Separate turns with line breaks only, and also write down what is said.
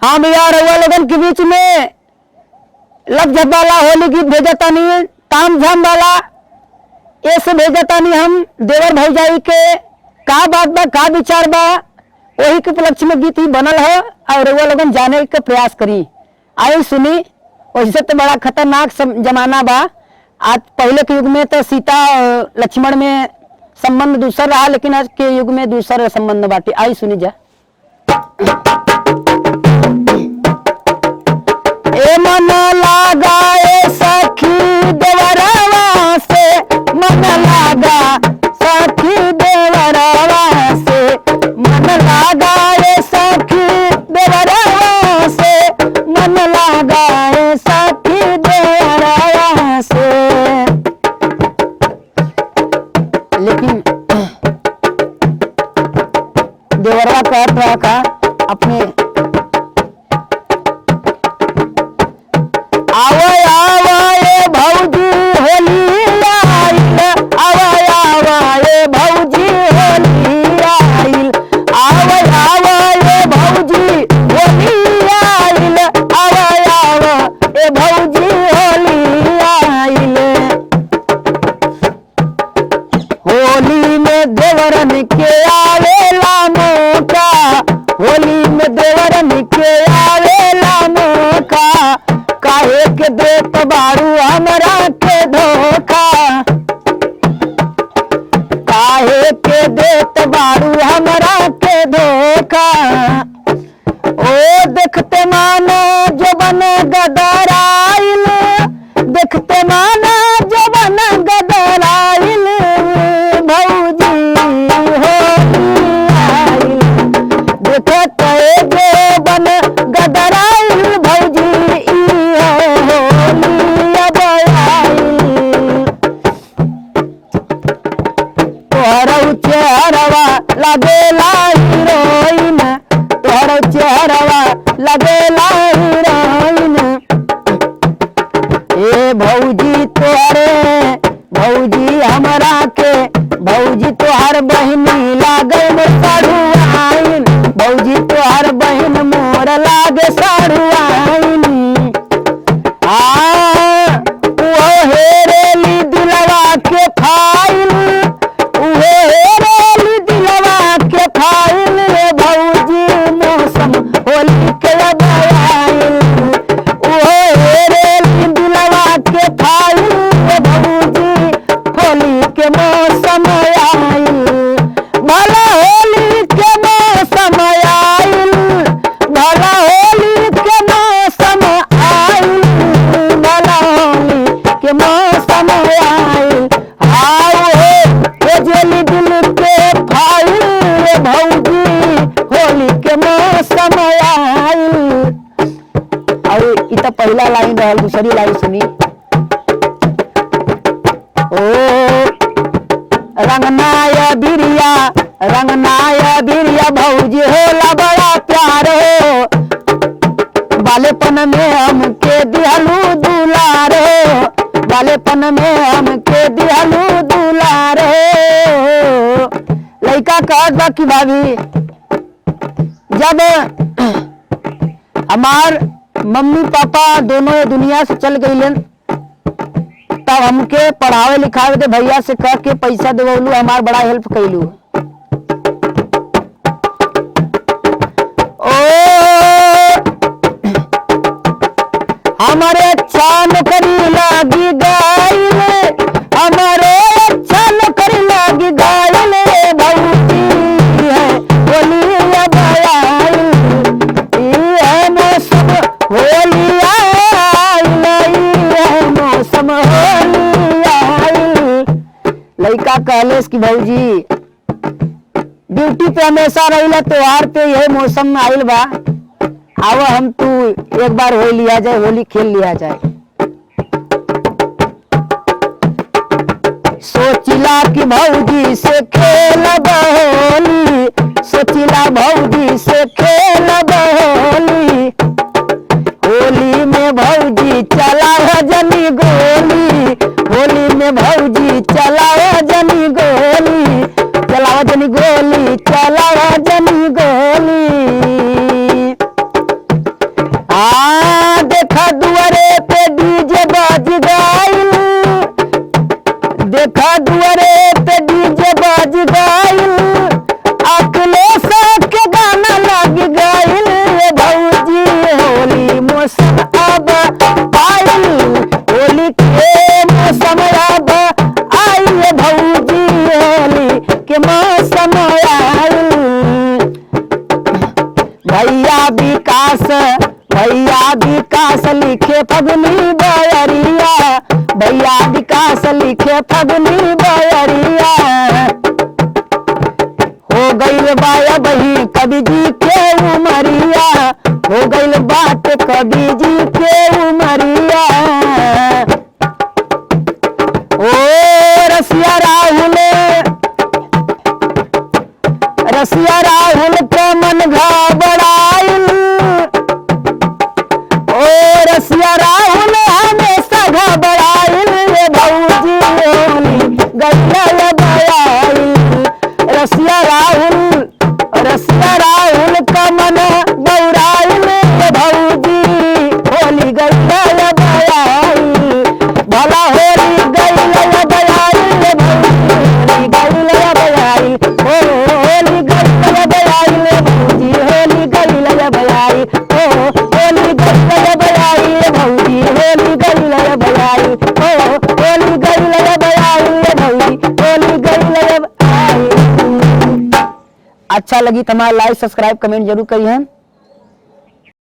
हाँ भैया रउआ लोगन के बीच में लग झप वाला होली गीत भेजता नहीं, ताम झाम वाला ऐसे भेजता नहीं। हम देवर भौजाई के का बात बा, का विचार बा, वही के उपलक्ष्य में गीत ही बनल है और रउआ लोगन जाने के प्रयास करी। आई सुनी। वैसे तो बड़ा खतरनाक जमाना बा। आज पहले के युग में तो सीता लक्ष्मण में संबंध दूसरा रहा, लेकिन आज के युग में दूसरा संबंध बाटे। आई सुनी जा। ए मन लागा ए सखी देवरवा से, मन लागा सखी देवरवा से, मन लागा ए सखी देवरवा से, मन लागा ए सखी देवरवा से। लेकिन देवरवा कहत रहा का अपने आवय आवय भौजी होली आइल, आवय आवय भौजी होली आइल, आवय आवय भौजी होली आइल, आवय आवय भौजी होली आइल। होली में देवरन के आवेला मौका, होली में देवरन के आवेला मौका, काहे के देत बारू हमरा के धोखा, काहे के देत बारू हमरा के धोखा। ओ देखते मानो जबन गदराइल, देखते मानो जबन गदराइल, भौजी होली आइल, देखते जबन गदराइल, भौजी चेहरवा लगेला हीरोइन, तोहर चेहरवा लगेला हीरोइन। ए भौजी तोहरे भौजी हमरा के, भौजी तोहर बहिनी लागे में साड़ुआइन, भौजी तोहर बहिन मोर लागे साड़ुआइन। वो हेरेली दिलवा के फाइल, भौजी मौसम होली के बयाइल, वो हेरेली दिलवा के फाइल, भौजी होली के मौसम आइल, भला होली के मौसम आइल, भला होली के मौसम आइल, भला होली के मौसम आइल। आओ जली दिल के फाइल, भौजी होली के मौसम आइल। और इत पहला लाइन रहल, दूसरी लाइन सुनी। ओ रंगनाय बिरिया, रंगनाय बिरिया, भौजी होला बड़ा प्यार हो, बालेपन में हमके दिहलू दुलार हो, बालेपन में हमके दिहलू दुलार हो। लड़का कहत बा कि भाभी जब हमार मम्मी पापा दोनों दुनिया से चल गईलन, तब हमके पढ़ावे लिखावे दे भैया से कह के पैसा देवलू, हमार बड़ा हेल्प कैलू। ओ हमारे अच्छा नौकरी लागी गाइल, हमारे अच्छा नौकरी लागी गाइल, भौजी है होली अब आइल, है मौसम होली आइल, है मौसम होली आइल। लड़का कहलेस कि भौजी ड्यूटी पे हमेशा रहिला, त्योहार पे यही मौसम आइल बा, आओ हम तू एक बार होली लिया जाए, होली खेल लिया जाए। सोचिला कि भौजी से खेलब होली, सोचिला भौजी से खेलब होली, होली में भौजी चलाओ जनी गोली, होली में भौजी चलाओ जनी गोली, चलाओ जनी गोली, चलाओ जनी गोली। विकास लिखे फगुनी बयरिया, भैया विकास लिखे फगुनी बयरिया। हो गईल बाया बही कवि जी के उमरिया, हो गईल बात कवि जी के उमरिया। ओ रसिया राहुल के मन घबराइल, ओ रसिया राहुल हमेशा घबराइल रे भौजी होली गइल बयाइल। रसिया राहुल का मन गौराइल रे भौजी होली गइल बयाइल। भला होली गइल बयाइल रे भौजी गइल बयाइल, ओ होली गइल बयाइल रे भौजी होली गइल बयाइल, ओ होली गइल बयाइल रे भौजी होली गइल बयाइल, ओ होली गइल बयाइल रे भौजी होली गइल बयाइल। अच्छा लगी तो हमारा लाइक सब्सक्राइब कमेंट जरूर करिए।